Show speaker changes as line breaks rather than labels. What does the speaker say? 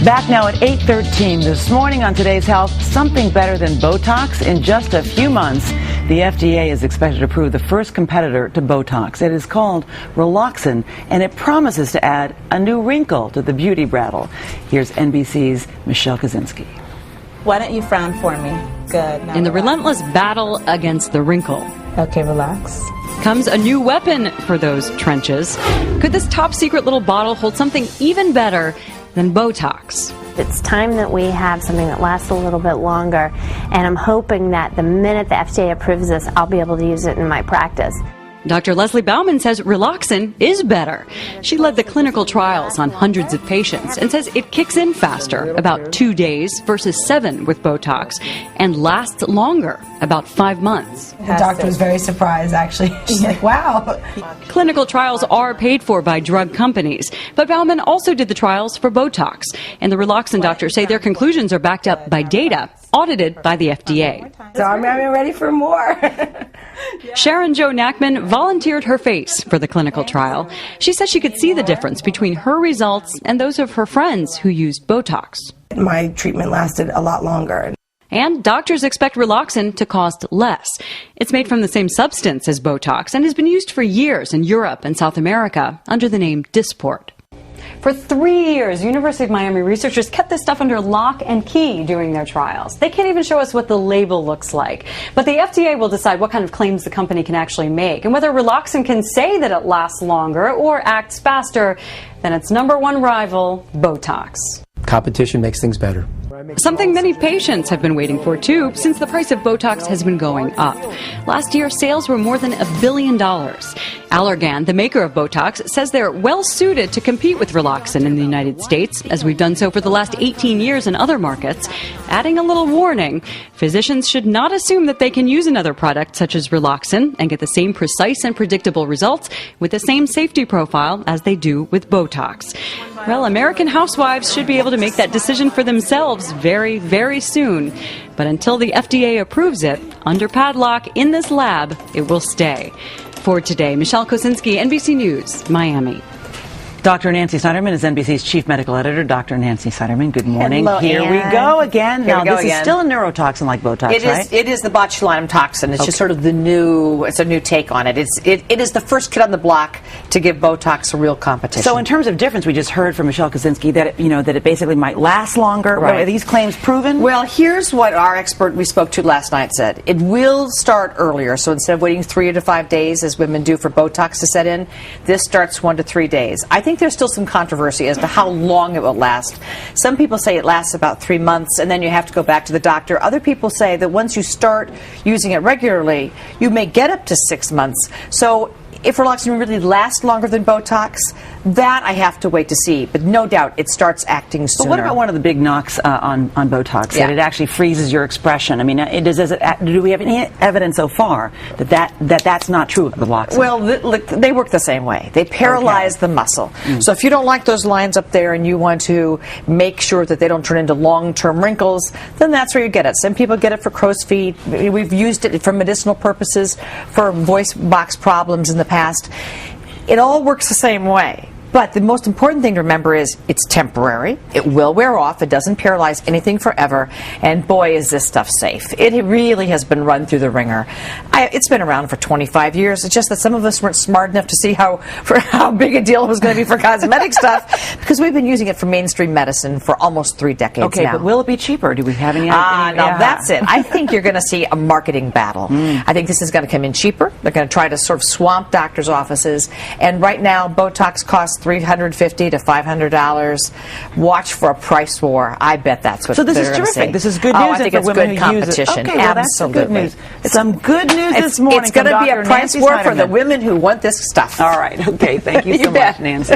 Back now at 8:13 this morning on Today's Health, something better than Botox in just a few months. The FDA is expected to approve the first competitor to Botox. It is called Relaxin, and it promises to add a new wrinkle to the beauty brattle. Here's NBC's Michelle Kaczynski.
Why don't you frown for me? Good.
In the relentless battle against the wrinkle.
Okay, relax.
Comes a new weapon for those trenches. Could this top secret little bottle hold something even better than Botox?
It's time that we have something that lasts a little bit longer, and I'm hoping that the minute the FDA approves this, I'll be able to use it in my practice.
Dr. Leslie Bauman says Relaxin is better. She led the clinical trials on hundreds of patients and says it kicks in faster, about 2 days versus 7 with Botox, and lasts longer, about 5 months.
The doctor was very surprised, actually. She's like, wow.
Clinical trials are paid for by drug companies, but Bauman also did the trials for Botox, and the Relaxin doctors say their conclusions are backed up by data audited by the FDA.
So I'm ready for more.
Sharon Jo Nachman volunteered her face for the clinical trial. She said she could see the difference between her results and those of her friends who used Botox.
My treatment lasted a lot longer.
And doctors expect Relaxin to cost less. It's made from the same substance as Botox and has been used for years in Europe and South America under the name Dysport. For 3 years, University of Miami researchers kept this stuff under lock and key during their trials. They can't even show us what the label looks like. But the FDA will decide what kind of claims the company can actually make and whether Relaxin can say that it lasts longer or acts faster than its #1 rival, Botox.
Competition makes things better.
Something many patients have been waiting for, too, since the price of Botox has been going up. Last year, sales were more than $1 billion. Allergan, the maker of Botox, says they're well-suited to compete with Relaxin in the United States, as we've done so for the last 18 years in other markets. Adding a little warning, physicians should not assume that they can use another product such as Relaxin and get the same precise and predictable results with the same safety profile as they do with Botox. Well, American housewives should be able to make that decision for themselves very, very soon. But until the FDA approves it, under padlock in this lab, it will stay. For today, Michelle Kaczynski, NBC News, Miami.
Dr. Nancy Snyderman is NBC's chief medical editor. Dr. Nancy Snyderman, good morning.
Hello,
Here we go again. Now, this is still a neurotoxin like Botox, right?
It is the botulinum toxin. It's just sort of it's a new take on it. It is the first kid on the block to give Botox a real competition.
So in terms of difference, we just heard from Michelle Kaczynski that that it basically might last longer.
Right.
Are these claims proven?
Well, here's what our expert we spoke to last night said. It will start earlier. So instead of waiting 3 to 5 days, as women do for Botox to set in, this starts 1 to 3 days. I think there's still some controversy as to how long it will last. Some people say it lasts about 3 months and then you have to go back to the doctor. Other people say that once you start using it regularly, you may get up to 6 months. So if Relaxin really lasts longer than Botox, that I have to wait to see. But no doubt, it starts acting sooner.
But what about one of the big knocks on Botox, that it actually freezes your expression? I mean, do we have any evidence so far that's not true with Relaxin?
Well, they work the same way. They paralyze the muscle. So if you don't like those lines up there and you want to make sure that they don't turn into long-term wrinkles, then that's where you get it. Some people get it for crow's feet. We've used it for medicinal purposes, for voice box problems in the past. It all works the same way. But the most important thing to remember is it's temporary. It will wear off. It doesn't paralyze anything forever. And boy, is this stuff safe. It really has been run through the ringer. It's been around for 25 years. It's just that some of us weren't smart enough to see how big a deal it was going to be for cosmetic stuff, because we've been using it for mainstream medicine for almost 3 decades now.
Okay, but will it be cheaper? Do we have any idea?
No, that's it. I think you're going to see a marketing battle. I think this is going to come in cheaper. They're going to try to sort of swamp doctors' offices. And right now, Botox costs $350 to $500. Watch for a price war. I bet that's what they're going to say.
So this is terrific. This is good news.
I think it's good competition.
Okay, well,
absolutely.
That's good news. Some good news this morning.
It's going to be a price war for the women who want this stuff.
All right. Okay. Thank you so much, Nancy.